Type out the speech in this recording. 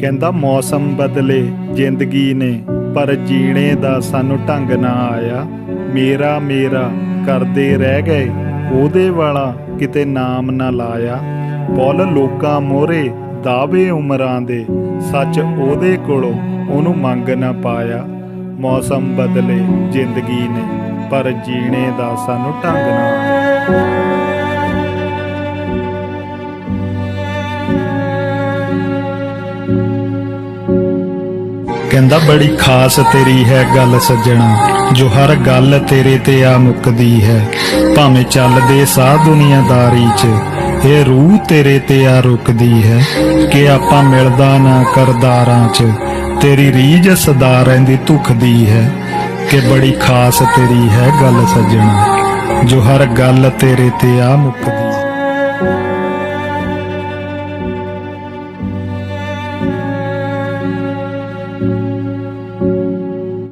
ਕਹਿੰਦਾ ਮੌਸਮ ਬਦਲੇ ਜ਼ਿੰਦਗੀ ਨੇ, ਪਰ ਜੀਣੇ ਦਾ ਸਾਨੂੰ ਢੰਗ ਨਾ ਆਇਆ। ਮੇਰਾ ਮੇਰਾ ਕਰਦੇ ਰਹਿ ਗਏ, ਉਹਦੇ ਵਾਲਾ ਕਿਤੇ ਨਾਮ ਨਾ ਲਾਇਆ। ਪੁੱਲ ਲੋਕਾਂ ਮੋਹਰੇ ਦਾਅਵੇ ਉਮਰਾਂ ਦੇ, ਸੱਚ ਉਹਦੇ ਕੋਲੋਂ ਉਹਨੂੰ ਮੰਗ ਨਾ ਪਾਇਆ। ਮੌਸਮ ਬਦਲੇ ਜ਼ਿੰਦਗੀ ਨੇ, ਪਰ ਜੀਣੇ ਦਾ ਸਾਨੂੰ ਢੰਗ ਨਾ ਆਇਆ। ਕਹਿੰਦਾ ਬੜੀ ਖਾਸ ਤੇਰੀ ਹੈ ਗੱਲ ਸੱਜਣਾ, ਜੋ ਹਰ ਗੱਲ ਤੇਰੇ ਤੇ ਆ ਮੁੱਕਦੀ ਹੈ। ਭਾਵੇਂ ਚੱਲਦੇ ਸਾਹ ਦੁਨੀਆਦਾਰੀ 'ਚ, ਇਹ ਰੂਹ ਤੇਰੇ ਤੇ ਆ ਰੁਕਦੀ ਹੈ। ਕਿ ਆਪਾਂ ਮਿਲਦਾ ਨਾ ਕਰਦਾਰਾਂ 'ਚ, ਤੇਰੀ ਰੀਝ ਸਦਾ ਰਹਿੰਦੀ ਧੁਖਦੀ ਹੈ। ਕਿ ਬੜੀ ਖਾਸ ਤੇਰੀ ਹੈ ਗੱਲ ਸੱਜਣਾ, ਜੋ ਹਰ ਗੱਲ ਤੇਰੇ ਤੇ ਆ ਮੁੱਕਦੀ।